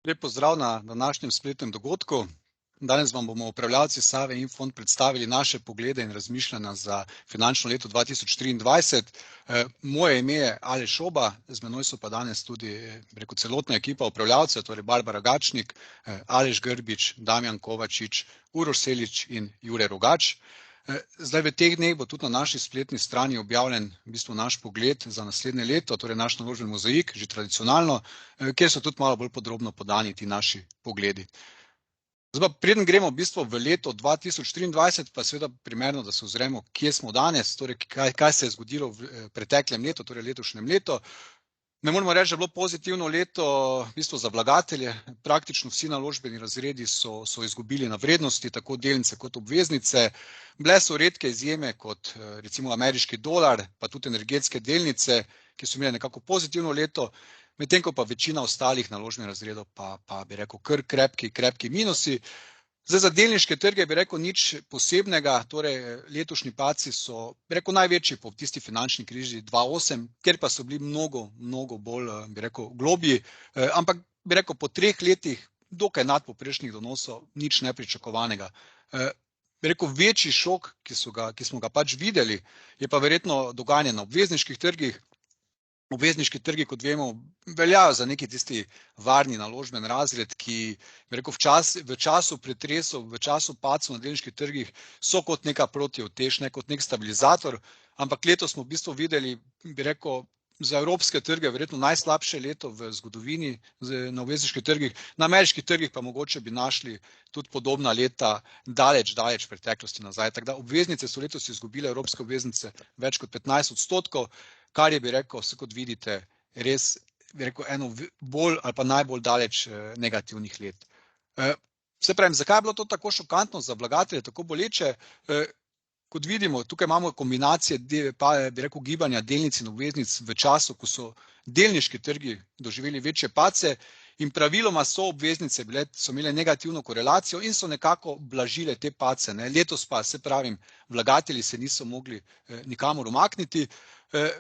Lep pozdrav na današnjem spletnem dogodku. Danes vam bomo upravljavci Save Infond predstavili naše poglede in razmišljanja za finančno leto 2023. Moje ime je Aleš Šoba, z menoj so pa danes tudi celotna ekipa upravljavcev, torej Barbara Gačnik, Aleš Grbič, Damjan Kovačič, Uroš Selič in Jure Rogač. Zdaj v teh dneh bo tudi na naši spletni strani objavljen v bistvu naš pogled za naslednje leto, torej naš naložbeni mozaik, že tradicionalno, kjer so tudi malo bolj podrobno podani ti naši pogledi. Zdaj pa preden gremo v bistvu v leto 2023, pa seveda primerno, da se ozremo, kje smo danes, torej kaj se je zgodilo v preteklem letu, torej letošnjem letu. Ne moramo reči, da je bilo pozitivno leto v bistvu za vlagatelje. Praktično vsi naložbeni razredi so izgubili na vrednosti, tako delnice kot obveznice. Bile so redke izjeme kot recimo ameriški dolar, pa tudi energetske delnice, ki so imeli nekako pozitivno leto, medtem ko pa večina ostalih naložbenih razredov pa bi rekel kar krepki minusi. Zdaj za delniške trge bi rekel nič posebnega, torej letošnji padci so, bi rekel, največji po tisti finančni krizi 2008, kjer pa so bili mnogo bolj, bi rekel, globji, ampak bi rekel po 3 letih dokaj nadpovprečnih donosov, nič nepričakovanega. Bi rekel, večji šok, ki smo ga pač videli, je pa verjetno dogajanje na obvezniških trgih. Obvezniški trgi, kot vemo, veljajo za neki tisti varni naložben razred, ki, bi rekel, v času pretresov, v času padcev na delniških trgih so kot neka protiutež, kot nek stabilizator, ampak letos smo v bistvu videli, bi rekel, za evropske trge verjetno najslabše leto v zgodovini na obvezniških trgih, na ameriških trgih pa mogoče bi našli tudi podobna leta daleč v preteklosti nazaj. Tako da obveznice so letos izgubile, evropske obveznice, več kot 15%, kar je, bi rekel, vse kot vidite, res, bi rekel, eno bolj ali pa najbolj daleč negativnih let. Se pravim, zakaj je bilo to tako šokantno za vlagatelje, tako boleče? Kot vidimo, tukaj imamo kombinacije, bi rekel, gibanja delnic in obveznic v času, ko so delniški trgi doživeli večje padce in praviloma so obveznice so imele negativno korelacijo in so nekako blažile te padce. Letos pa, se pravim, vlagatelji se niso mogli nikamor umakniti.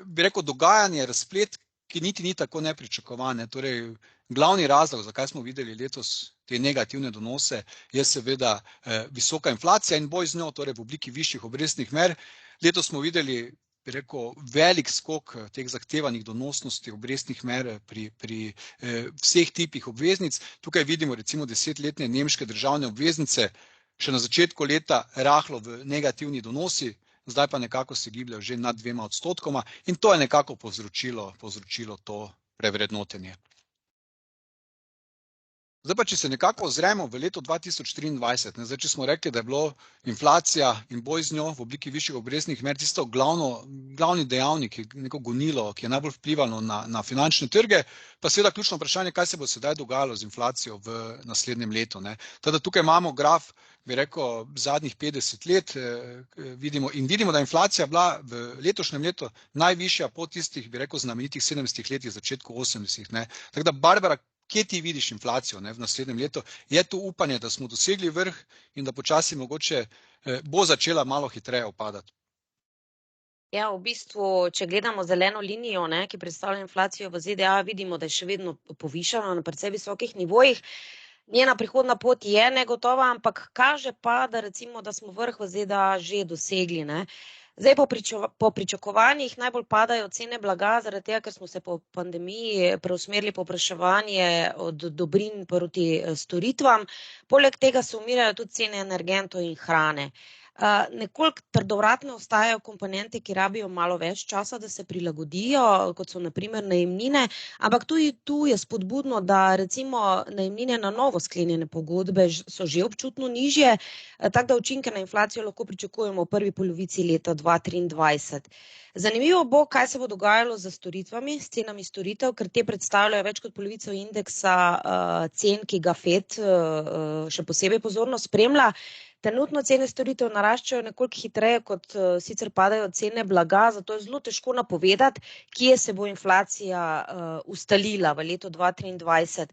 Bi rekel, dogajanje, razplet, ki niti ni tako nepričakovan. Torej, glavni razlog, zakaj smo videli letos te negativne donose, je seveda visoka inflacija in boj z njo, torej v obliki višjih obrestnih mer. Letos smo videli, bi rekel, velik skok teh zahtevanih donosnosti obrestnih mer pri vseh tipih obveznic. Tukaj vidimo recimo 10-letne nemške državne obveznice, še na začetku leta rahlo v negativni donosi, zdaj pa nekako se gibljajo že nad 2% in to je nekako povzročilo to prevrednotenje. Zdaj pa, če se nekako ozremo v leto 2023, zdaj, če smo rekli, da je bilo inflacija in boj z njo v obliki višjih obrestnih mer tisto glavni dejavnik, neko gonilo, ki je najbolj vplivalo na finančne trge, pa seveda ključno vprašanje, kaj se bo sedaj dogajalo z inflacijo v naslednjem letu. Teda tukaj imamo graf, bi rekel, zadnjih 50 let, vidimo, da je inflacija bila v letošnjem letu najvišja po tistih, bi rekel, znamenitih 70 letih, začetku 80. Tako da, Barbara, kje ti vidiš inflacijo v naslednjem letu? Je tu upanje, da smo dosegli vrh in da počasi mogoče bo začela malo hitreje upadati? Ja, v bistvu, če gledamo zeleno linijo, ki predstavlja inflacijo v ZDA, vidimo, da je še vedno povišana na precej visokih nivojih. Njena prihodna pot je negotova, ampak kaže pa, da recimo, da smo vrh v ZDA že dosegli. Zdaj po pričakovanjih najbolj padajo cene blaga, zaradi tega, ker smo se po pandemiji preusmerili povpraševanje od dobrin proti storitvam. Poleg tega se umirajo tudi cene energentov in hrane. Nekoliko trdovratne ostajajo komponente, ki rabijo malo več časa, da se prilagodijo, kot so na primer najemnine, ampak tudi tu je spodbudno, da recimo najemnine na novo sklenjene pogodbe so že občutno nižje, tako da učinke na inflacijo lahko pričakujemo v prvi polovici leta 2023. Zanimivo bo, kaj se bo dogajalo z storitvami, s cenami storitev, ker te predstavljajo več kot polovico indeksa cen, ki ga FED še posebej pozorno spremlja. Trenutno cene storitev naraščajo nekoliko hitreje, kot sicer padajo cene blaga, zato je zelo težko napovedati, kje se bo inflacija ustalila v letu 2023.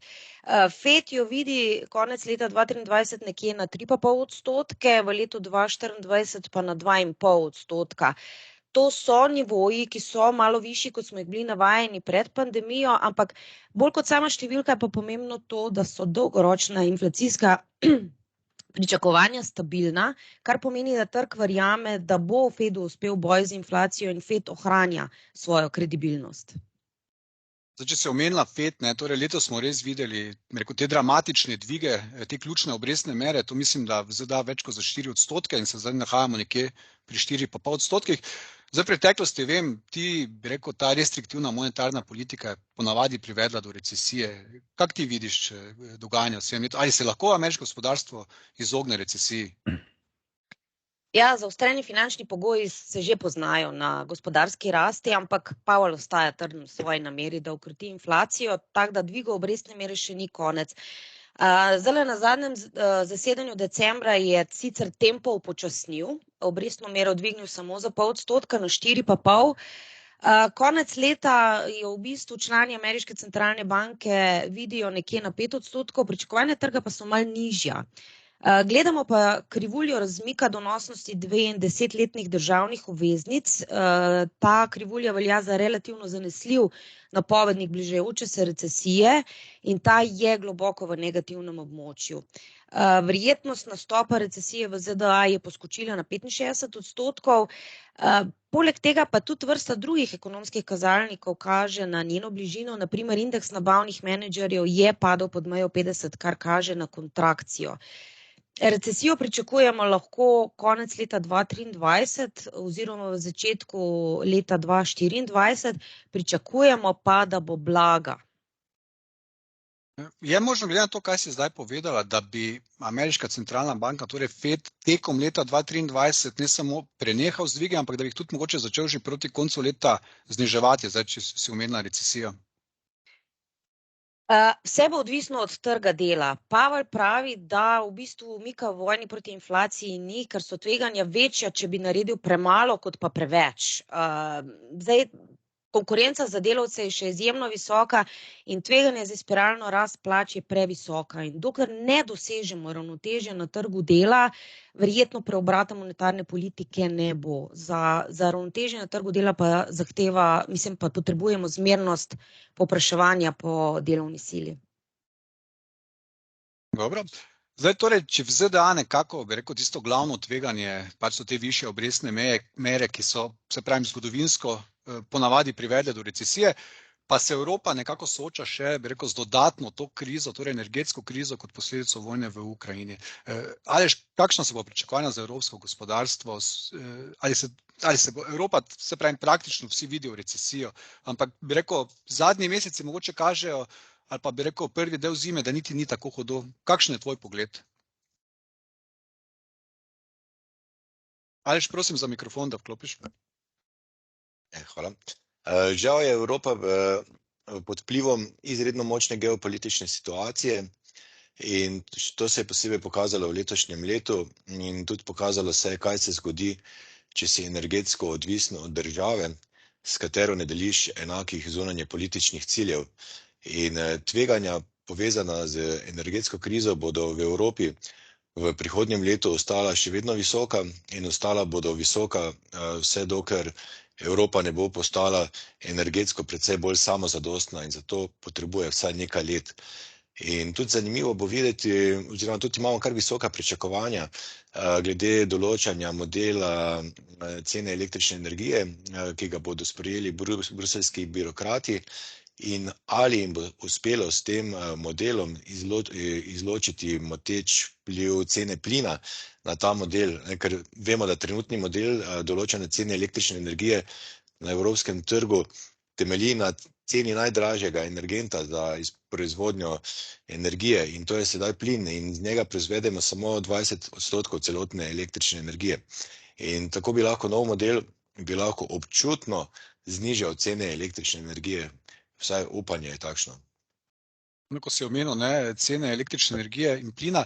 FED jo vidi konec leta 2023 nekje na 3,5%, v letu 2024 pa na 2,5%. to so nivoji, ki so malo višji, kot smo jih bili navajeni pred pandemijo, ampak bolj kot sama številka je pa pomembno to, da so dolgoročna inflacijska pričakovanja stabilna, kar pomeni, da trg verjame, da bo Fedu uspel boj z inflacijo in Fed ohranja svojo kredibilnost. Zdaj, če se omenila Fed, torej letos smo res videli te dramatične dvige, te ključne obrestne mere, to mislim, da v ZDA več kot za 4% in se zdaj nahajamo nekje pri 4,5%. Zdaj, v preteklosti vem, ta restriktivna monetarna politika je ponavadi privedla do recesije. Kako ti vidiš dogajanje v vsem letu? Ali se lahko ameriško gospodarstvo izogne recesiji? Ja, zaostreni finančni pogoji se že poznajo na gospodarski rasti, ampak Powell ostaja trden v svoji nameri, da ukroti inflacijo, tako da dvigov obrestne mere še ni konec. Zdaj na zadnjem zasedanju decembra je sicer tempo upočasnil, obrestno mero dvignil samo za 0,5% na 4,5%. Konec leta je v bistvu člani ameriške centralne banke vidijo nekje na 5%, pričakovanja trga pa so malo nižja. Gledamo pa krivuljo razmika donosnosti 2- in 10-letnih državnih obveznic. Ta krivulja velja za relativno zanesljiv napovednik bližajoče se recesije in ta je globoko v negativnem območju. Verjetnost nastopa recesije v ZDA je poskočila na 65%. Poleg tega pa tudi vrsta drugih ekonomskih kazalnikov kaže na njeno bližino, na primer indeks nabavnih menedžerjev je padel pod mejo 50, kar kaže na kontrakcijo. Recesijo pričakujemo lahko konec leta 2023 oziroma v začetku leta 2024, pričakujemo pa, da bo blaga. Je možno, glede na to, kaj si zdaj povedala, da bi ameriška centralna banka, torej Fed, tekom leta 2023 ne samo prenehal z dvigi, ampak da bi jih tudi mogoče začel že proti koncu leta zniževati, zdaj, če si omenila recesijo? Vse bo odvisno od trga dela. Powell pravi, da v bistvu umika v vojni proti inflaciji ni, ker so tveganja večja, če bi naredil premalo, kot pa preveč. Zdaj, konkurenca za delavce je še izjemno visoka in tveganje za spiralno rast plač je previsoka. In dokler ne dosežemo ravnotežja na trgu dela, verjetno preobrata monetarne politike ne bo. Za ravnotežje na trgu dela pa potrebujemo zmernost povpraševanja po delovni sili. Dobro. Zdaj, torej, če v ZDA nekako, bi rekel, tisto glavno tveganje, pač so te višje obrestne mere, ki so, se pravim, zgodovinsko ponavadi privedle do recesije, pa se Evropa nekako sooča še, bi rekel, z dodatno to krizo, torej energetsko krizo kot posledico vojne v Ukrajini. Aleš, kakšna so bo pričakovanja za evropsko gospodarstvo? Ali se bo Evropa, se pravim, praktično vsi vidijo recesijo, ampak bi rekel, zadnji meseci mogoče kažejo, ali pa bi rekel, prvi del zime, da niti ni tako hudo. Kakšen je tvoj pogled? Aleš, prosim za mikrofon, da vklopiš. Hvala. Žal je Evropa pod vplivom izredno močne geopolitične situacije in to se je posebej pokazalo v letošnjem letu in tudi pokazalo se, kaj se zgodi, če si energetsko odvisno od države, s katero ne deliš enakih zunanje političnih ciljev. In tveganja povezana z energetsko krizo bodo v Evropi v prihodnjem letu ostala še vedno visoka in ostala bodo visoka vse dokler Evropa ne bo postala energetsko precej bolj samozadostna in zato potrebuje vsaj nekaj let. In tudi zanimivo bo videti, oziroma tudi imamo kar visoka pričakovanja glede določanja modela cene električne energije, ki ga bodo sprejeli bruseljski birokrati in ali jim bo uspelo s tem modelom izločiti moteč vpliv cene plina na ta model, ker vemo, da trenutni model določene cene električne energije na evropskem trgu temelji na ceni najdražjega energenta za proizvodnjo energije in to je sedaj plin in z njega proizvedemo samo 20% celotne električne energije. In tako bi lahko nov model občutno znižal cene električne energije. Vsaj upanje je takšno. Ko si omenil, cene električne energije in plina.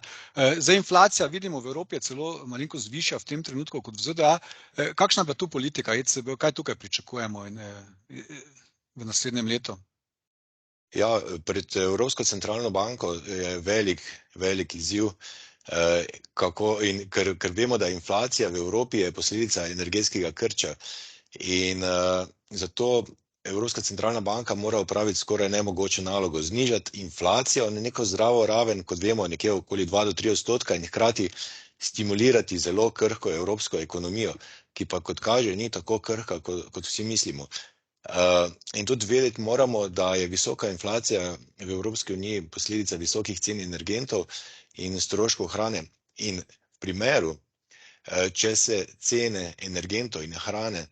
Zdaj inflacija, vidimo, v Evropi je celo malenkost višja v tem trenutku kot v ZDA. Kakšna je tu politika ECB, kaj tukaj pričakujemo v naslednjem letu? Ja, pred Evropsko centralno banko je velik izziv, ker vemo, da inflacija v Evropi je posledica energetskega krča. In zato Evropska centralna banka mora opraviti skoraj nemogoče nalogo, znižati inflacijo na neko zdravo raven, kot vemo, nekje okoli 2 do 3% in hkrati stimulirati zelo krhko evropsko ekonomijo, ki pa kot kaže ni tako krhka, kot vsi mislimo. In tudi vedeti moramo, da je visoka inflacija v Evropski uniji posledica visokih cen energentov in stroškov hrane. In v primeru, če se cene energentov in hrane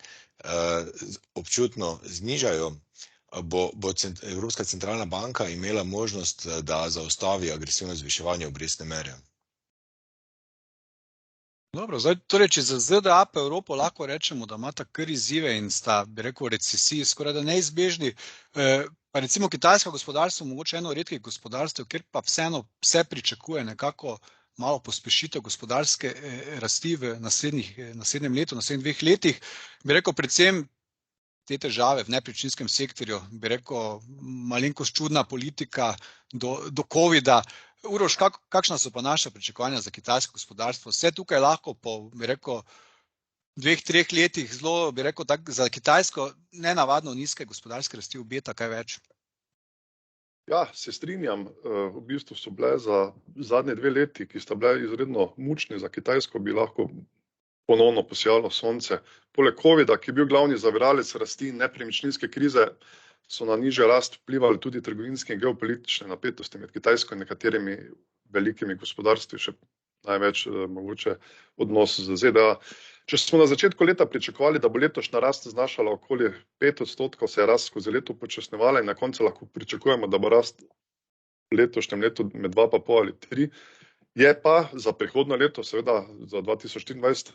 občutno znižajo, bo Evropska centralna banka imela možnost, da zaustavi agresivno zviševanje obrestne mere. Dobro, zdaj, torej, če za ZDA pa Evropo lahko rečemo, da imata kar izzive in sta, bi rekel, recesiji skoraj da neizbežni, pa recimo kitajsko gospodarstvo, mogoče eno redkih gospodarstev, kjer pa vseeno vse pričakuje nekako malo pospešitev gospodarske rasti v naslednjem letu, naslednjih 2 letih, bi rekel, predvsem te težave v nepremičninskem sektorju, bi rekel, malenkost čudna politika do covida. Uroš, kakšna so pa naša pričakovanja za kitajsko gospodarstvo? Vse tukaj lahko po, bi rekel, 2-3 letih zelo, bi rekel, za Kitajsko nenavadno nizke gospodarske rasti obeta kaj več? Ja, se strinjam. V bistvu so bile za zadnje 2 leti, ki sta bile izredno mučni za Kitajsko, bi lahko ponovno posijalo sonce. Poleg covida, ki je bil glavni zaviralec rasti in nepremičninske krize, so na nižjo rast vplivali tudi trgovinske in geopolitične napetosti med Kitajsko in nekaterimi velikimi gospodarstvi, še največ mogoče odnos z ZDA. Če smo na začetku leta pričakovali, da bo letošnja rast znašala okoli 5%, se je rast skozi leto počasnevala in na koncu lahko pričakujemo, da bo rast v letošnjem letu med 2,5 ali 3. Je pa za prihodnje leto, seveda za 2024,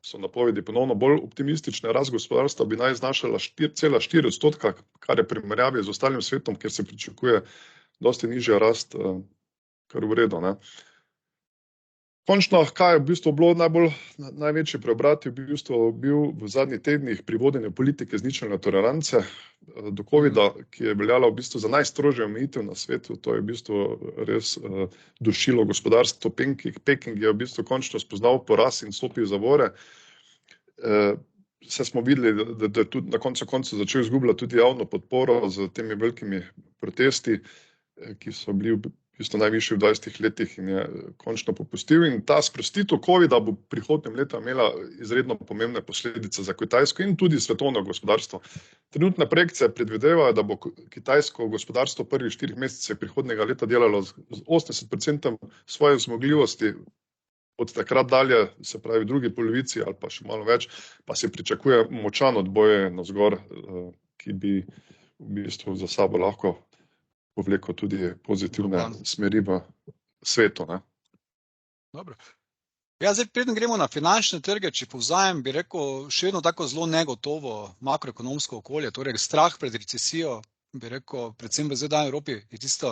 so napovedi ponovno bolj optimistične. Rast gospodarstva bi naj znašala 4,4%, kar je primerjavi z ostalim svetom, kjer se pričakuje dosti nižja rast, kar v redu, ne. Končno, kaj je v bistvu bilo največji preobrat, je v bistvu bil v zadnjih tednih pri vodenju politike zničelne tolerance do covida, ki je veljala v bistvu za najstrožjo omejitev na svetu. To je v bistvu res dušilo gospodarstvo. Peking je v bistvu končno spoznal poraz in stopil iz zavore. Se smo videli, da je tudi na koncu začel izgubljati tudi javno podporo z temi velikimi protesti, ki so bili v bistvu najvišji v 20 letih in je končno popustil. In ta sprostitev covida bo v prihodnjem letu imela izredno pomembne posledice za Kitajsko in tudi svetovno gospodarstvo. Trenutne projekcije predvidevajo, da bo kitajsko gospodarstvo v prvih 4 mesecih prihodnjega leta delalo z 80% svoje zmogljivosti. Od takrat dalje, se pravi v drugi polovici ali pa še malo več, pa se pričakuje močan odboj navzgor, ki bi v bistvu za sabo lahko povlekel tudi pozitivne smeri v svetu, ne. Dobro. Ja, zdaj preden gremo na finančne trge, če povzajem, bi rekel, še vedno tako zelo negotovo makroekonomsko okolje, torej strah pred recesijo, bi rekel, predvsem v ZDA in Evropi je tisto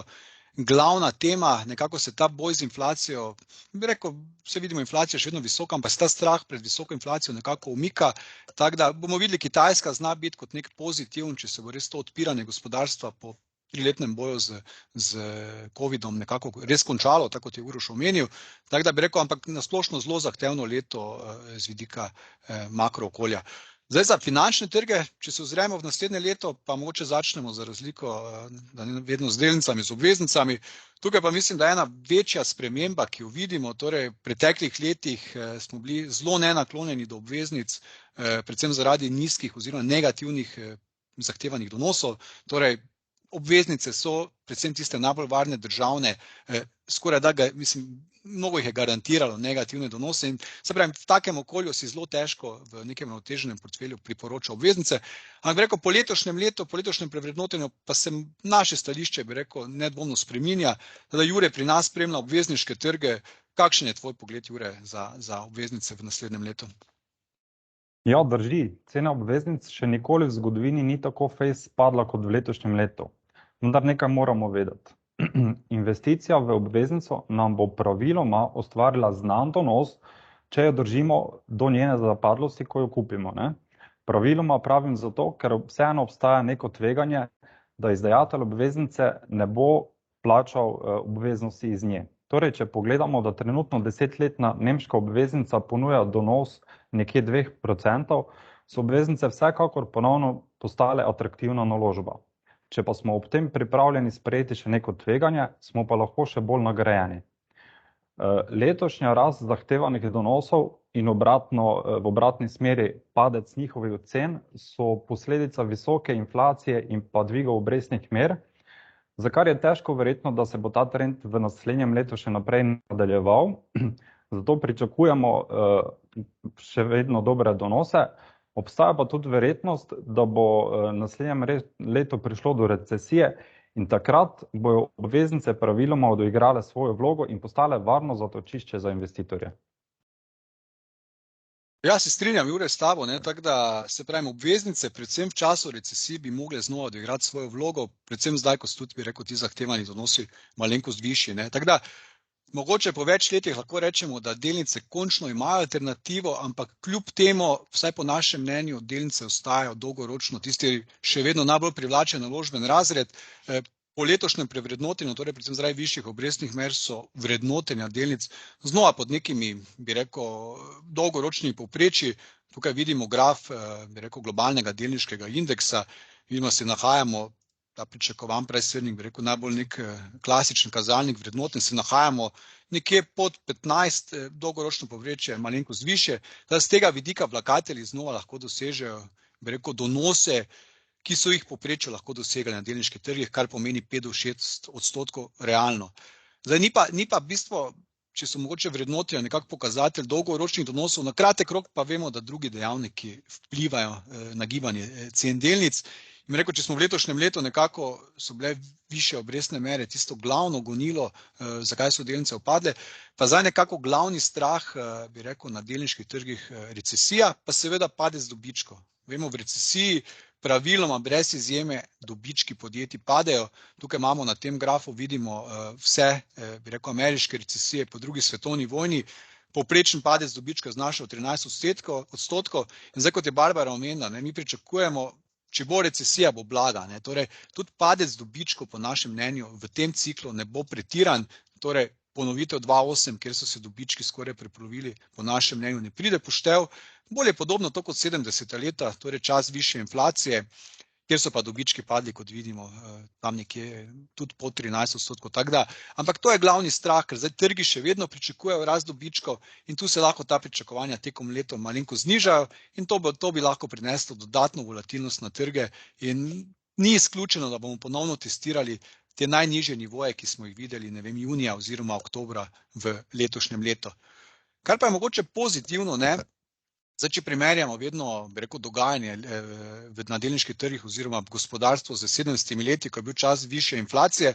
glavna tema, nekako se ta boj z inflacijo, bi rekel, vse vidimo, inflacija je še vedno visoka, ampak se ta strah pred visoko inflacijo nekako umika, tako da bomo videli, Kitajska zna biti kot nek pozitiven, če se bo res to odpiranje gospodarstva po 3-letnem boju z covidom nekako res končalo, tako kot je Uroš omenil. Tako da bi rekel, ampak nasplošno zelo zahtevno leto z vidika makrookolja. Zdaj za finančne trge, če se ozremo v naslednje leto, pa mogoče začnemo za razliko, da ne vedno z delnicami, z obveznicami. Tukaj pa mislim, da je ena večja sprememba, ki jo vidimo, torej v preteklih letih smo bili zelo nenaklonjeni do obveznic, predvsem zaradi nizkih oziroma negativnih zahtevanih donosov, torej obveznice so, predvsem tiste najbolj varne državne, skoraj da mnogo jih je garantiralo negativne donose in se pravi, v takem okolju si zelo težko v nekem uravnoteženem portfelju priporoča obveznice. Ampak bi rekel, po letošnjem letu, po letošnjem prevrednotenju pa se naše stališče, bi rekel, nedvomno spreminja, da Jure pri nas spremlja obvezniške trge. Kakšen je tvoj pogled, Jure, za obveznice v naslednjem letu? Ja, drži. Cena obveznic še nikoli v zgodovini ni tako fejst padla kot v letošnjem letu. Vendar nekaj moramo vedeti. Investicija v obveznico nam bo praviloma ustvarila znan donos, če jo držimo do njene zapadlosti, ko jo kupimo, ne? Praviloma pravim zato, ker vseeno obstaja neko tveganje, da izdajatelj obveznice ne bo plačal obveznosti iz nje. Torej, če pogledamo, da trenutno 10-letna nemška obveznica ponuja donos nekje 2%, so obveznice vsekakor ponovno postale atraktivna naložba. Če pa smo ob tem pripravljeni sprejeti še neko tveganje, smo pa lahko še bolj nagrajeni. Letošnja rast zahtevanih donosov in v obratni smeri padec njihovih cen so posledica visoke inflacije in pa dviga obrestnih mer, za kar je težko verjetno, da se bo ta trend v naslednjem letu še naprej nadaljeval. Zato pričakujemo še vedno dobre donose. Obstaja pa tudi verjetnost, da bo naslednjem letu prišlo do recesije in takrat bojo obveznice praviloma odigrale svojo vlogo in postale varno zatočišče za investitorje. Ja, se strinjam, Jure, s tabo, tako da se pravim, obveznice, predvsem v času recesije, bi mogle znova odigrati svojo vlogo, predvsem zdaj, ko so tudi, bi rekel, ti zahtevani donosi malenkost višji. Tako da, mogoče po več letih lahko rečemo, da delnice končno imajo alternativo, ampak kljub temu, vsaj po našem mnenju, delnice ostajajo dolgoročno tisti še vedno najbolj privlačen naložben razred. Po letošnjem prevrednotenju, torej predvsem zaradi višjih obrestnih mer, so vrednotenja delnic znova pod nekimi, bi rekel, dolgoročnimi povprečji. Tukaj vidimo graf, bi rekel, globalnega delniškega indeksa. Vidimo, se nahajamo, ta pričakovan preslednik, bi rekel, najbolj nek klasičen kazalnik vrednoten, se nahajamo nekje pod 15, dolgoročno povprečje, malenkost višje. Z tega vidika vlagatelji znova lahko dosežejo, bi rekel, donose, ki so jih povprečju lahko dosegali na delniških trgih, kar pomeni 5-6% realno. Zdaj, ni pa bistvo, če so mogoče vrednotenja nekako pokazatelj dolgoročnih donosov, na kratek rok pa vemo, da drugi dejavniki vplivajo na gibanje cen delnic. In rekel, če smo v letošnjem letu nekako so bile višje obrestne mere, tisto glavno gonilo, zakaj so delnice upadle, pa zdaj nekako glavni strah, bi rekel, na delniških trgih recesija, pa seveda padec dobičkov. Vemo, v recesiji praviloma brez izjeme dobički podjetij padejo. Tukaj imamo na tem grafu, vidimo vse, bi rekel, ameriške recesije po drugi svetovni vojni. Povprečen padec dobička znašal 13%. In zdaj, kot je Barbara omenila, mi pričakujemo, če bo recesija, bo blaga. Torej, tudi padec dobičkov po našem mnenju v tem ciklu ne bo pretiran. Torej, ponovitev 2008, kjer so se dobički skoraj prepolovili, po našem mnenju ne pride poštev. Bolj je podobno to kot 70. leta, torej čas višje inflacije, kjer so pa dobički padli, kot vidimo, tam nekje tudi po 13%. Tako da, ampak to je glavni strah, ker zdaj trgi še vedno pričakujejo rast dobičkov in tu se lahko ta pričakovanja tekom leta malenko znižajo in to bi lahko prineslo dodatno volatilnost na trge in ni izključeno, da bomo ponovno testirali te najnižje nivoje, ki smo jih videli, ne vem, junija oziroma oktobra v letošnjem letu. Kar pa je mogoče pozitivno, zdaj, če primerjamo vedno, bi rekel, dogajanje na delniških trgih oziroma gospodarstvo z 70 leti, ko je bil čas višje inflacije,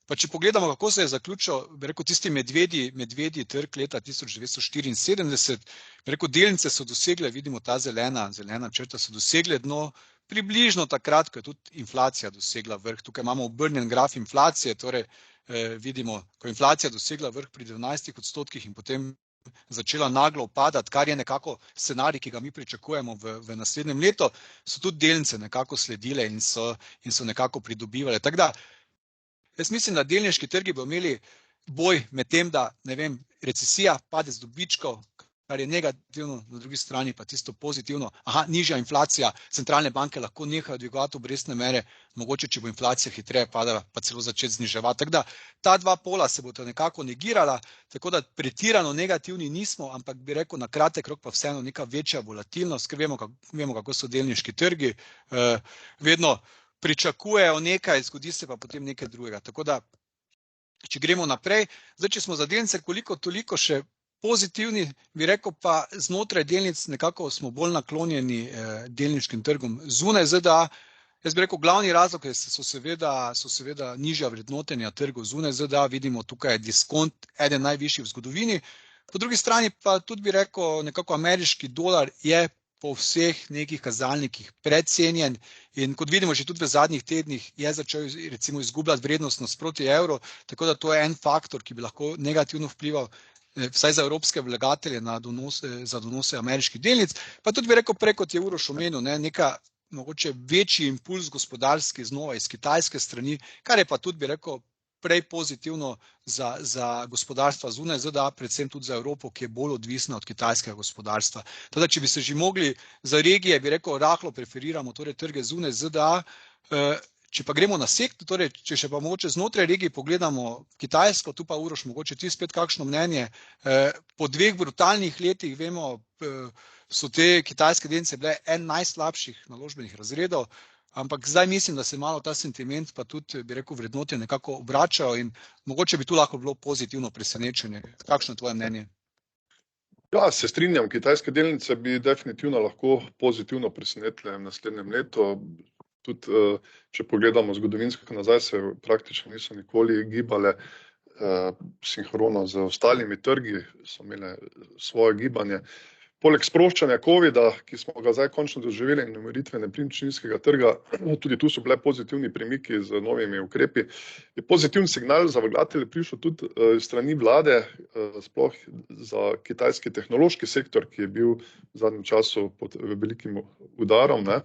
pa če pogledamo, kako se je zaključil, bi rekel, tisti medvedji trg leta 1974, bi rekel, delnice so dosegle, vidimo ta zelena črta, so dosegle dno, približno takrat, ko je tudi inflacija dosegla vrh. Tukaj imamo obrnjen graf inflacije, torej vidimo, ko je inflacija dosegla vrh pri 12% in potem začela naglo upadati, kar je nekako scenarij, ki ga mi pričakujemo v naslednjem letu, so tudi delnice nekako sledile in so nekako pridobivale. Tako da, jaz mislim, da delniški trgi bo imeli boj med tem, da, ne vem, recesija, padec dobičkov, kar je negativno, na drugi strani pa tisto pozitivno, nižja inflacija, centralne banke lahko nehajo dvigovati obrestne mere, mogoče, če bo inflacija hitreje padala, pa celo začeti zniževati. Tako da, ta dva pola se bodo nekako negirala, tako da pretirano negativni nismo, ampak bi rekel, na kratek rok pa vseeno neka večja volatilnost, ker vemo, kako so delniški trgi, vedno pričakujejo nekaj, zgodi se pa potem nekaj drugega. Tako da, če gremo naprej, zdaj, če smo za delnice koliko toliko še pozitivni, bi rekel pa znotraj delnic nekako smo bolj naklonjeni delniškim trgom zunaj ZDA. Jaz bi rekel, glavni razlog so seveda nižja vrednotenja trgov zunaj ZDA, vidimo tukaj diskont, eden najvišjih v zgodovini. Po drugi strani pa tudi bi rekel, nekako ameriški dolar je po vseh nekih kazalnikih precenjen in kot vidimo že tudi v zadnjih tednih je začel recimo izgubljati vrednost nasproti evru, tako da to je en faktor, ki bi lahko negativno vplival vsaj za evropske vlagatelje za donose ameriških delnic, pa tudi bi rekel prej, kot je Uroš omenil, neka mogoče večji impuls gospodarski znova iz kitajske strani, kar je pa tudi, bi rekel, prej pozitivno za gospodarstva zunaj ZDA, predvsem tudi za Evropo, ki je bolj odvisna od kitajskega gospodarstva. Teda, če bi se že mogli za regije, bi rekel, rahlo preferiramo torej trge zunaj ZDA, če pa gremo na sektor, torej, če še pa mogoče znotraj regij pogledamo Kitajsko, tu pa Uroš, mogoče ti spet kakšno mnenje, po 2 brutalnih letih, vemo, so te kitajske delnice bile en najslabših naložbenih razredov, ampak zdaj mislim, da se malo ta sentiment pa tudi, bi rekel, vrednote nekako obračajo in mogoče bi tu lahko bilo pozitivno presenečenje. Kakšno je tvoje mnenje? Ja, se strinjam, kitajske delnice bi definitivno lahko pozitivno presenetile v naslednjem letu. Tudi, če pogledamo zgodovinsko nazaj, se praktično niso nikoli gibale sinhrono z ostalimi trgi, so imele svoje gibanje. Poleg sproščanja covida, ki smo ga zdaj končno doživeli in umiritve nepremičninskega trga, tudi tu so bile pozitivni premiki z novimi ukrepi, je pozitiven signal za vlagatelje prišel tudi strani vlade, sploh za kitajski tehnološki sektor, ki je bil v zadnjem času pod velikim udarom, ne.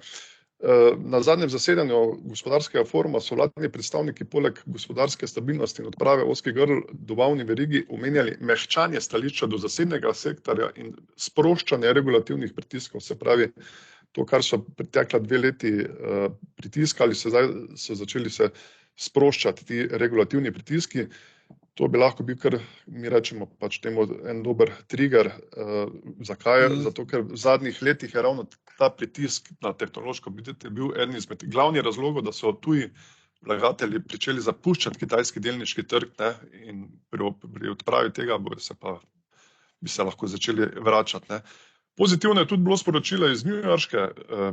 Na zadnjem zasedanju gospodarskega foruma so vladni predstavniki poleg gospodarske stabilnosti in odprave ozkih grl dobavni verigi omenjali mehčanje stališča do zasebnega sektorja in sproščanje regulativnih pritiskov. Se pravi, to, kar so pretekla 2 leti pritiskali, zdaj so začeli se sproščati ti regulativni pritiski. To bi lahko bil, kar mi rečemo pač temu en dober trigger. Zakaj? Zato, ker v zadnjih letih je ravno ta pritisk na tehnološko podjetje bil eden izmed glavnih razlogov, da so tuji vlagatelji pričeli zapuščati kitajski delniški trg, ne, in pri odpravi tega bi se lahko začeli vračati, ne. Pozitivno je tudi bilo sporočilo iz newyorške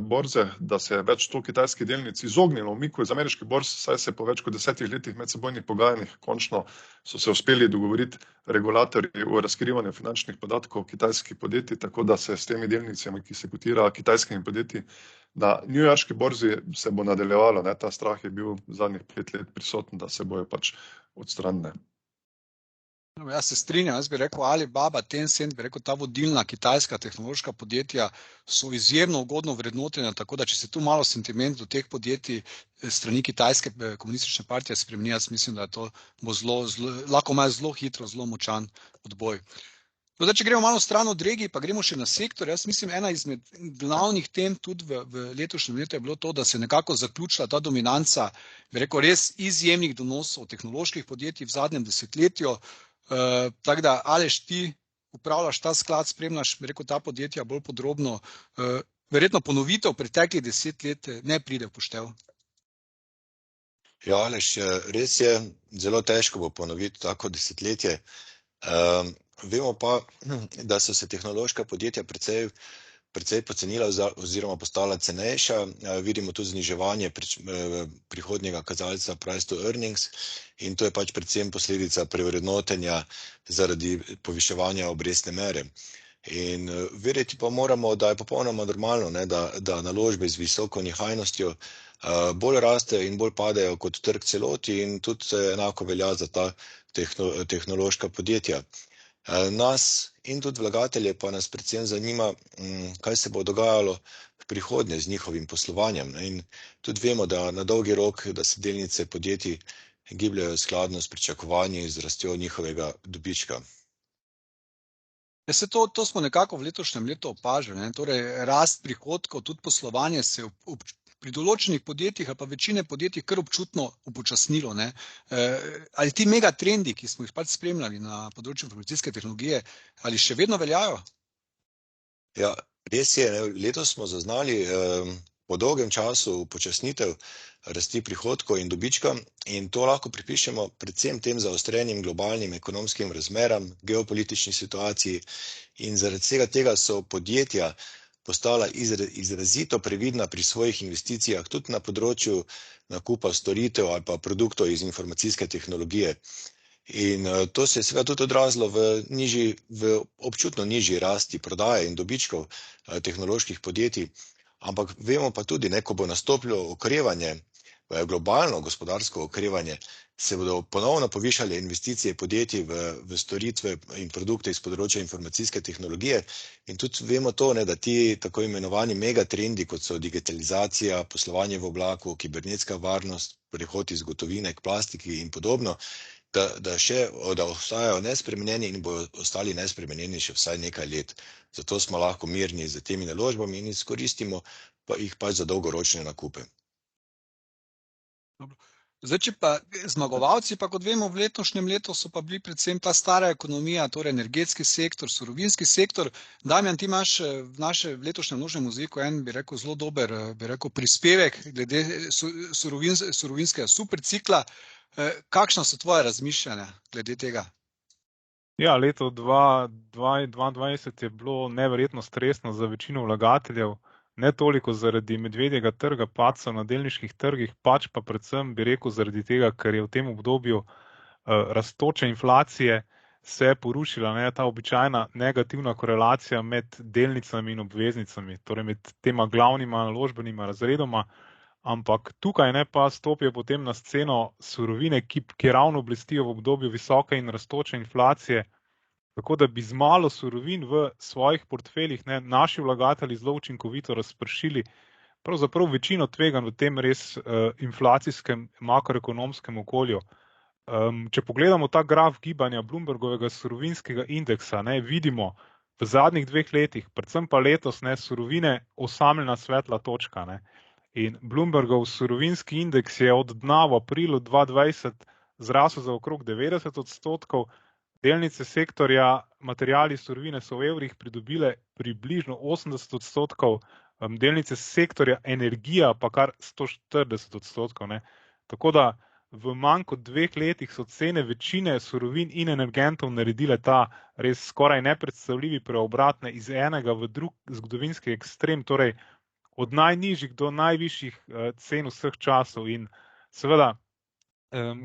borze, da se je več 100 kitajskih delnic izognilo umiku iz ameriških borz, saj se po več kot 10 letih medsebojnih pogajanjih končno so se uspeli dogovoriti regulatorji o razkrivanju finančnih podatkov kitajskih podjetij, tako da se s temi delnicami, ki se kotirajo kitajskimi podjetji na newyorški borzi, se bo nadaljevalo, ne. Ta strah je bil zadnjih 5 let prisoten, da se bojo pač odstranile. Jaz se strinjam, jaz bi rekel Alibaba, Tencent, bi rekel ta vodilna kitajska tehnološka podjetja so izjemno ugodno vrednotena, tako da če se tu malo sentiment do teh podjetij strani kitajske komunistične partije spremeni, jaz mislim, da to bo lahko ima zelo hitro, zelo močan odboj. Zdaj, če gremo malo stran od regij, pa gremo še na sektor, jaz mislim, ena izmed glavnih tem tudi v letošnjem letu je bilo to, da se nekako zaključila ta dominanca, bi rekel, res izjemnih donosov tehnoloških podjetij v zadnjem desetletju. Tako da, Aleš, ti upravljaš ta sklad, spremljaš, bi rekel, ta podjetja bolj podrobno. Verjetno ponovitev preteklih 10 let ne pride v poštev. Ja, Aleš, res je, zelo težko bo ponoviti tako desetletje. Vemo pa, da so se tehnološka podjetja precej pocenila oziroma postala cenejša. Vidimo tudi zniževanje prihodnjega kazalca price to earnings in to je pač predvsem posledica prevrednotenja zaradi poviševanja obrestne mere. In verjeti pa moramo, da je popolnoma normalno, ne, da naložbe z visoko nihajnostjo bolj rastejo in bolj padejo kot trg celoti in tudi enako velja za ta tehnološka podjetja. Nas in tudi vlagatelje pa nas predvsem zanima, kaj se bo dogajalo v prihodnje z njihovim poslovanjem. In tudi vemo, da na dolgi rok, da se delnice podjetij gibljajo skladno s pričakovanji z rastjo njihovega dobička. To smo nekako v letošnjem letu opažali, ne? Torej, rast prihodkov, tudi poslovanje se pri določenih podjetjih ali pa večine podjetij kar občutno upočasnilo, ne. Ali ti megatrendi, ki smo jih pač spremljali na področju informacijske tehnologije, ali še vedno veljajo? Ja, res je, letos smo zaznali po dolgem času upočasnitev rasti prihodkov in dobička in to lahko pripišemo predvsem tem zaostrenim globalnim ekonomskim razmeram, geopolitični situaciji in zaradi vsega tega so podjetja postala izrazito previdna pri svojih investicijah, tudi na področju nakupa storitev ali pa produktov iz informacijske tehnologije. In to se je seveda tudi odrazilo v občutno nižji rasti prodaje in dobičkov tehnoloških podjetij, ampak vemo pa tudi, ko bo nastopilo okrevanje globalno gospodarsko okrevanje, se bodo ponovno povišale investicije podjetij v storitve in produkte iz področja informacijske tehnologije. In tudi vemo to, da ti tako imenovani megatrendi, kot so digitalizacija, poslovanje v oblaku, kibernetska varnost, prehod iz gotovine k plastiki in podobno, da ostajajo nespremenjeni in bodo ostali nespremenjeni še vsaj nekaj let. Zato smo lahko mirni z temi naložbami in izkoristimo jih pač za dolgoročne nakupe. Zdaj, če pa zmagovalci, pa kot vemo, v letošnjem letu so pa bili predvsem ta stara ekonomija, torej energetski sektor, surovinski sektor. Damjan, ti imaš v našem letošnjem množnem muzeju en, bi rekel, zelo dober, prispevek glede surovinskega supercikla. Kakšna so tvoje razmišljanja glede tega? Ja, leto 2022 je bilo neverjetno stresno za večino vlagateljev, ne toliko zaradi medvedjega trga, padca na delniških trgih, pač pa predvsem, bi rekel, zaradi tega, ker je v tem obdobju rastoče inflacije se porušila ta običajna negativna korelacija med delnicami in obveznicami, torej med tema glavnima naložbenima razredoma. Ampak tukaj pa stopijo potem na sceno surovine, ki ravno blestijo v obdobju visoke in rastoče inflacije, tako da bi z malo surovin v svojih portfeljih naši vlagatelji zelo učinkovito razpršili pravzaprav večino tveganj v tem res inflacijskem makroekonomskem okolju. Če pogledamo ta graf gibanja Bloombergovega surovinskega indeksa, vidimo v zadnjih 2 letih, predvsem pa letos, surovine osamljena svetla točka. In Bloombergov surovinski indeks je od dna v aprilu 2020 zrasel za okrog 90%, delnice sektorja materiali surovine so v evrih pridobile približno 80%, delnice sektorja energija pa kar 140%. Tako da v manj kot 2 letih so cene večine surovin in energentov naredile ta res skoraj nepredstavljivi preobrat iz enega v drug zgodovinski ekstrem, torej od najnižjih do najvišjih cen vseh časov. In seveda,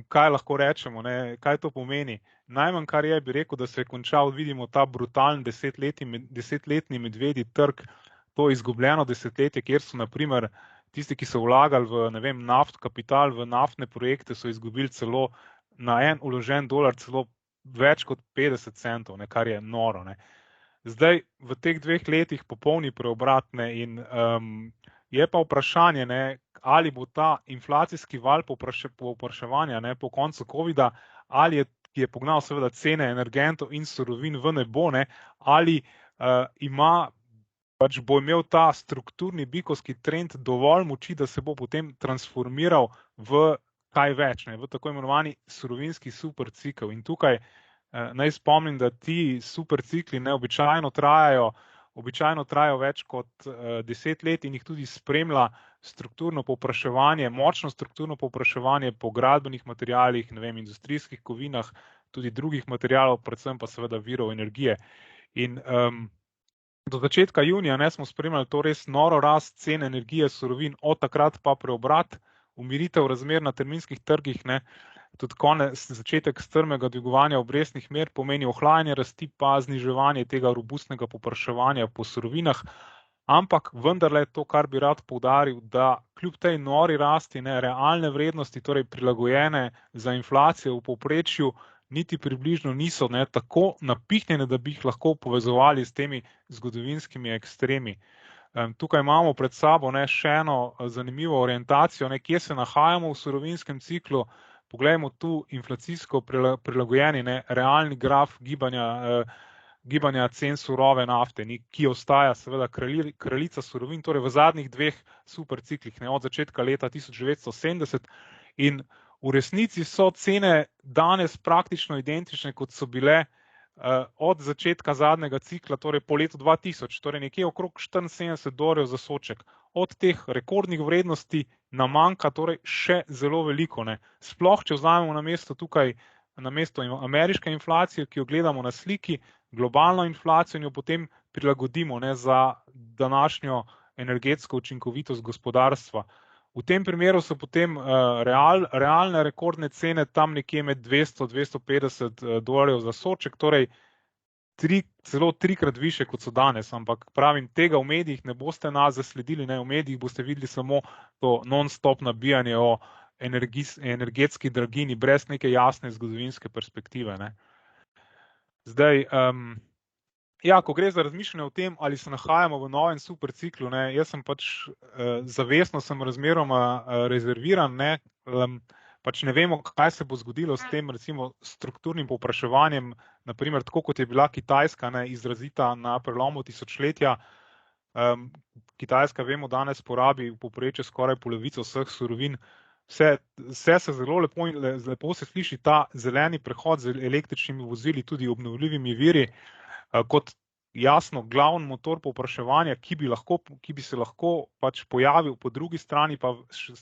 kaj lahko rečemo, kaj to pomeni? Najmanj, kar je, bi rekel, da se je končal, vidimo ta brutalen 10-letni medvedji trg, to izgubljeno desetletje, kjer so, na primer, tisti, ki so vlagali v kapital, v naftne projekte, so izgubili celo na en vložen dolar celo več kot 50 centov, kar je noro. Zdaj, v teh 2 letih popolni preobrat in je pa vprašanje, ali bo ta inflacijski val povpraševanja po koncu covida, ali je pognal seveda cene energentov in surovin v nebo, ali bo imel ta strukturni bikovski trend dovolj moči, da se bo potem transformiral v kaj več, v tako imenovani surovinski supercikel. In tukaj naj spomnim, da ti supercikli običajno trajajo več kot 10 let in jih tudi spremlja strukturno povpraševanje, močno strukturno povpraševanje po gradbenih materialih, industrijskih kovinah, tudi drugih materialov, predvsem pa seveda virov energije. In do začetka junija smo spremljali to res noro rast cen energije, surovin, od takrat pa preobrat, umiritev razmer na terminskih trgih, tudi začetek strmega dvigovanja obrestnih mer pomeni ohlajanje rasti pa zniževanje tega robustnega povpraševanja po surovinah, ampak vendarle to, kar bi rad poudaril, da kljub tej nori rasti, realne vrednosti, torej prilagojene za inflacijo v povprečju, niti približno niso tako napihnjene, da bi jih lahko povezovali s temi zgodovinskimi ekstremi. Tukaj imamo pred sabo še eno zanimivo orientacijo, kje se nahajamo v surovinskem ciklu. Poglejmo tu inflacijsko prilagojeni realni graf gibanja cen surove nafte, ki ostaja seveda kraljica surovin, torej v zadnjih 2 superciklih, od začetka leta 1970, in v resnici so cene danes praktično identične, kot so bile od začetka zadnjega cikla, torej po letu 2000, torej nekje okrog $74 za sodček. Od teh rekordnih vrednosti nam manjka torej še zelo veliko. Sploh, če vzamemo namesto ameriške inflacije, ki jo gledamo na sliki, globalno inflacijo in jo potem prilagodimo za današnjo energetsko učinkovitost gospodarstva. V tem primeru so potem realne rekordne cene tam nekje med $200-250 za sodček, torej celo 3-krat više, kot so danes, ampak pravim, tega v medijih ne boste nas zasledili, ne, v medijih boste videli samo to non-stop nabijanje o energetski dragini, brez neke jasne zgodovinske perspektive, ne. Zdaj, ja, ko gre za razmišljanje o tem, ali se nahajamo v novem superciklu, ne, jaz sem pač zavestno sem razmeroma rezerviran, ne, pač ne vemo, kaj se bo zgodilo s tem, recimo, strukturnim povpraševanjem, naprimer, tako kot je bila Kitajska, ne, izrazita na prelomu tisočletja. Kitajska, vemo, danes porabi v povprečju skoraj polovico vseh surovin. Vse se zelo lepo se sliši ta zeleni prehod z električnimi vozili, tudi obnovljivimi viri, kot jasno glavni motor povpraševanja, ki bi se lahko pač pojavil, po drugi strani pa,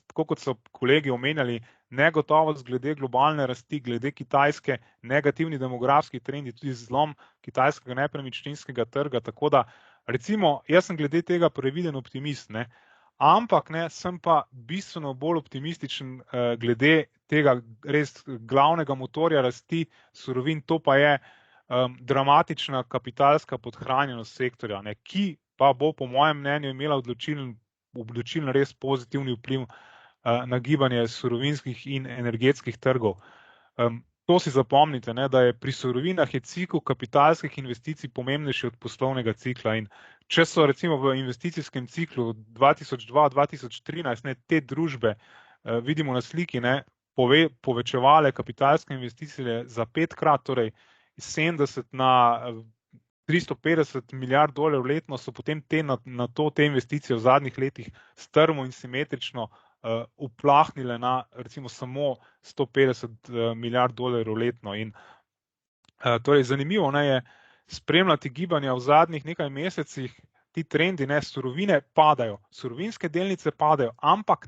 tako kot so kolegi omenjali, negotovost glede globalne rasti, glede Kitajske, negativni demografski trendi, tudi zlom kitajskega nepremičninskega trga, tako da recimo, jaz sem glede tega previden optimist, ne, ampak ne, sem pa bistveno bolj optimističen glede tega res glavnega motorja rasti surovin, to pa je dramatična kapitalska podhranjenost sektorja, ne, ki pa bo po mojem mnenju imela odločilen res pozitivni vpliv na gibanje surovinskih in energetskih trgov. To si zapomnite, ne, da je pri surovinah je cikel kapitalskih investicij pomembnejši od poslovnega cikla in če so recimo v investicijskem ciklu 2002-2013 ne, te družbe, vidimo na sliki, ne, povečevale kapitalske investicije za 5-krat, torej 70 na 350 milijard dolarjev letno, so potem te investicije v zadnjih letih strmo in simetrično uplahnile na recimo samo 150 milijard dolarjev letno. In torej zanimivo, ne, je spremljati gibanja v zadnjih nekaj mesecih, ti trendi, ne, surovine padajo, surovinske delnice padajo, ampak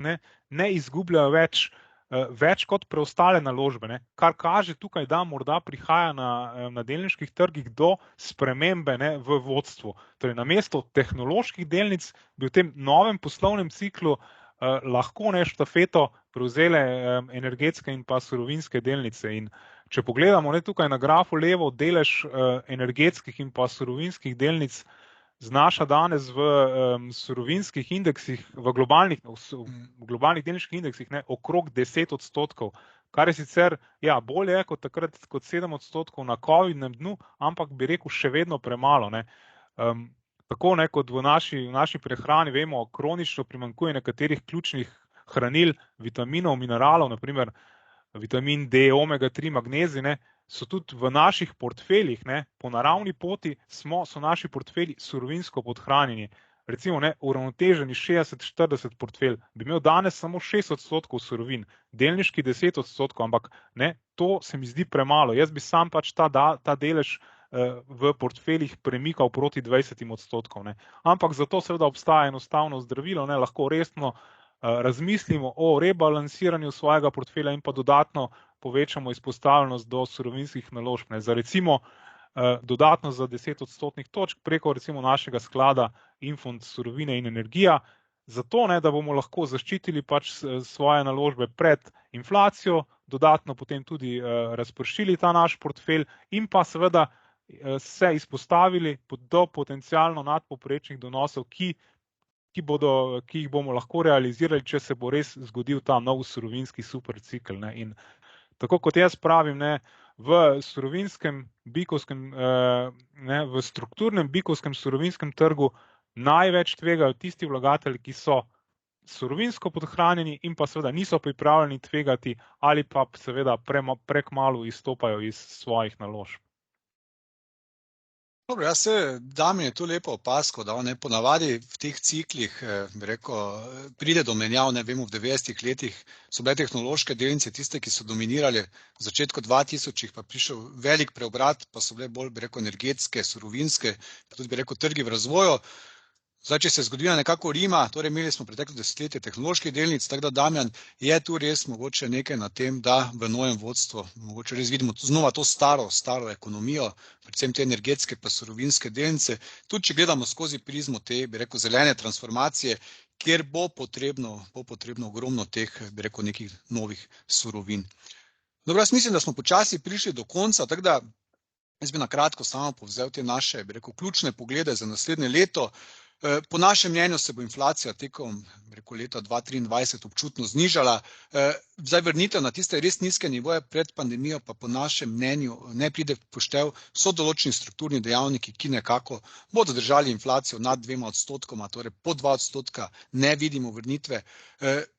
ne izgubljajo več kot preostale naložbe, ne, kar kaže tukaj, da morda prihaja na delniških trgih do spremembe, ne, v vodstvu. Torej, namesto tehnoloških delnic bi v tem novem poslovnem ciklu lahko štafeto prevzele energetske in pa surovinske delnice. In če pogledamo, ne, tukaj na grafu levo, delež energetskih in pa surovinskih delnic znaša danes v surovinskih indeksih, v globalnih delniških indeksih, ne, okrog 10%, kar je sicer, ja, bolje kot takrat kot 7% na covidnem dnu, ampak bi rekel še vedno premalo, ne. Tako, ne, kot v naši prehrani vemo, kronično primanjkuje nekaterih ključnih hranil, vitaminov, mineralov, naprimer vitamin D, omega 3, magnezij, ne, so tudi v naših portfeljih, ne, po naravni poti so naši portfelji surovinsko podhranjeni. Recimo, ne, uravnoteženi 60-40 portfelj bi imel danes samo 6% surovin, delniški 10%, ampak ne, to se mi zdi premalo. Jaz bi sam pač ta delež v portfeljih premikal proti 20%, ne. Ampak zato seveda obstaja enostavno zdravilo, ne, lahko resno razmislimo o rebalansiranju svojega portfelja in pa dodatno povečamo izpostavljenost do surovinskih naložb, ne, za recimo dodatno za 10% točk preko recimo našega sklada Infond Surovine in energija, zato, ne, da bomo lahko zaščitili pač svoje naložbe pred inflacijo, dodatno potem tudi razpršili ta naš portfelj in pa seveda se izpostavili do potencialno nadpovprečnih donosov, ki jih bomo lahko realizirali, če se bo res zgodil ta nov surovinski supercikel, ne. In tako kot jaz pravim, ne, v surovinskem bikovskem, ne, v strukturnem bikovskem surovinskem trgu največ tvegajo tisti vlagatelji, ki so surovinsko podhranjeni in pa seveda niso pripravljeni tvegati ali pa seveda prekmalu izstopajo iz svojih naložb. Dobro, jaz se Damjan je to lepo opazko dal, ne, ponavadi v teh ciklih, bi rekel, pride do menjav, ne, vemo, v 90-ih letih so bile tehnološke delnice tiste, ki so dominirali, v začetku 2000-ih pa prišel velik preobrat, pa so bile bolj, bi rekel, energetske, surovinske, pa tudi, bi rekel, trgi v razvoju. Zdaj, če se zgodovina nekako rima, torej imeli smo preteklo desetletje tehnoloških delnic, tako da, Damjan, je tu res mogoče nekaj na tem, da v novem vodstvu mogoče res vidimo znova to staro ekonomijo, predvsem te energetske pa surovinske delnice, tudi če gledamo skozi prizmo te, bi rekel, zelene transformacije, kjer bo potrebno ogromno teh, bi rekel, nekih novih surovin. Dobro, jaz mislim, da smo počasi prišli do konca, tako da Jaz bi na kratko samo povzel te naše, bi rekel, ključne poglede za naslednje leto. Po našem mnenju se bo inflacija tekom leta 2023 občutno znižala. Zdaj vrnitev na tiste res nizke nivoje pred pandemijo pa po našem mnenju ne pride v poštev. So določeni strukturni dejavniki, ki nekako bodo držali inflacijo nad 2%, torej po 2% ne vidimo vrnitve.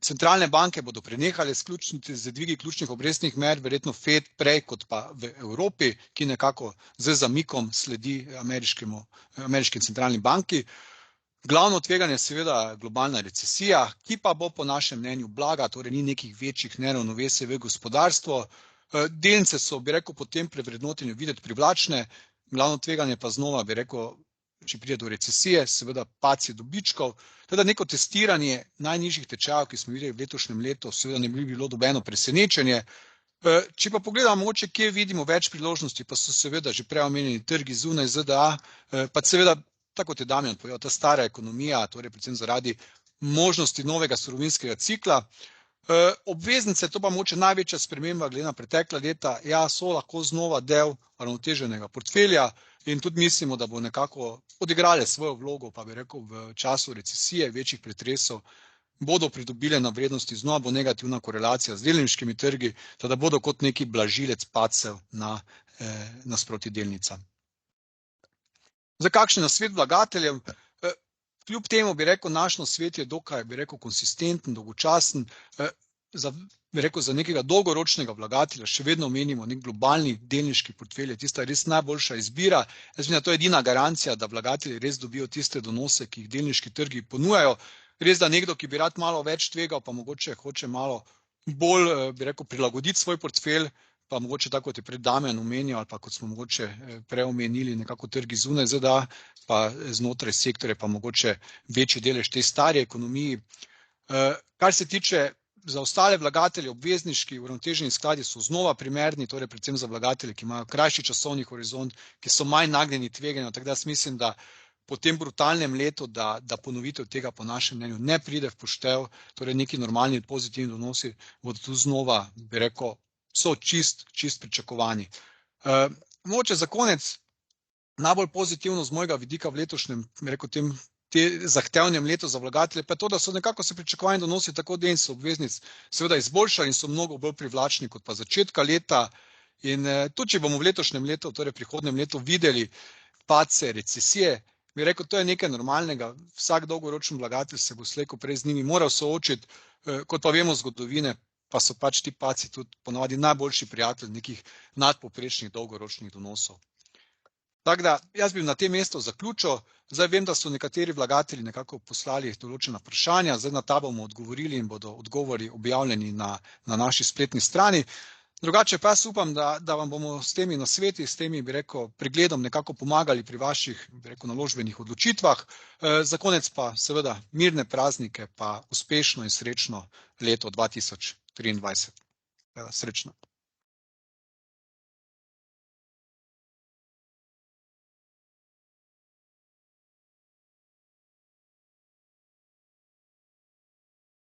Centralne banke bodo prenehale z dvigi ključnih obrestnih mer, verjetno Fed prej kot pa v Evropi, ki nekako z zamikom sledi ameriški centralni banki. Glavno tveganje je seveda globalna recesija, ki pa bo po našem mnenju blaga, torej ni nekih večjih neravnovesij v gospodarstvu. Delnice so, bi rekel, po tem prevrednotenju videti privlačne, glavno tveganje pa znova, bi rekel, če pride do recesije, seveda padci dobičkov. Teda neko testiranje najnižjih tečajev, ki smo videli v letošnjem letu, seveda ne bi bilo nobeno presenečenje. Če pa pogledamo, kje vidimo več priložnosti, pa so seveda že prej omenjeni trgi zunaj ZDA, pa seveda tako kot je Damjan povedal, ta stara ekonomija, torej predvsem zaradi možnosti novega surovinskega cikla. Obveznice, to pa mogoče največja sprememba glede na pretekla leta, ja, so lahko znova del uravnoteženega portfelja in tudi mislimo, da bo nekako odigrale svojo vlogo, pa bi rekel, v času recesije, večjih pretresov, bodo pridobile na vrednosti, znova bo negativna korelacija z delniškimi trgi, da bodo kot neki blažilec padcev nasproti delnicam. Za kakšen nasvet vlagateljem? Kljub temu bi rekel, naš nasvet je dokaj, bi rekel, konsistenten, dolgočasen. Bi rekel, za nekega dolgoročnega vlagatelja še vedno menimo nek globalni delniški portfelj, je tista res najboljša izbira. Jaz mislim, da to je edina garancija, da vlagatelji res dobijo tiste donose, ki jih delniški trgi ponujajo. Res, da nekdo, ki bi rad malo več tvegal, pa mogoče hoče malo bolj, bi rekel, prilagoditi svoj portfelj, pa mogoče tako, kot je pred Damjan omenil, ali pa kot smo mogoče preomenili nekako trgi zunaj ZDA, pa znotraj sektorja, pa mogoče večji delež tej stari ekonomiji. Kar se tiče za ostale vlagatelje, obvezniški uravnoteženi skladi so znova primerni, torej predvsem za vlagatelje, ki imajo krajši časovni horizont, ki so manj nagnjeni tveganju, tako da jaz mislim, da po tem brutalnem letu, da ponovitev tega po našem mnenju ne pride v poštev, torej neki normalni pozitivni donosi bodo tu znova, bi rekel, so čist pričakovani. Mogoče za konec, najbolj pozitivno z mojega vidika v letošnjem, bi rekel, te zahtevnem letu za vlagatelje, pa je to, da so nekako se pričakovani donosi tako delnic obveznic seveda izboljšali in so mnogo bolj privlačni kot pa začetka leta. In tudi, če bomo v letošnjem letu, torej prihodnjem letu videli padce recesije, bi rekel, to je nekaj normalnega. Vsak dolgoročen vlagatelj se bo slej ko prej z njimi moral soočiti, kot pa vemo zgodovine, pa so pač ti padci tudi ponavadi najboljši prijatelj nekih nadpovprečnih dolgoročnih donosov. Tako da, jaz bi na tem mestu zaključil. Zdaj vem, da so nekateri vlagatelji nekako poslali določena vprašanja, zdaj na ta bomo odgovorili in bodo odgovori objavljeni na naši spletni strani. Drugače pa jaz upam, da vam bomo s temi nasveti, s temi, bi rekel, pregledom nekako pomagali pri vaših, bi rekel, naložbenih odločitvah. Za konec pa seveda mirne praznike, pa uspešno in srečno leto 2023. Srečno.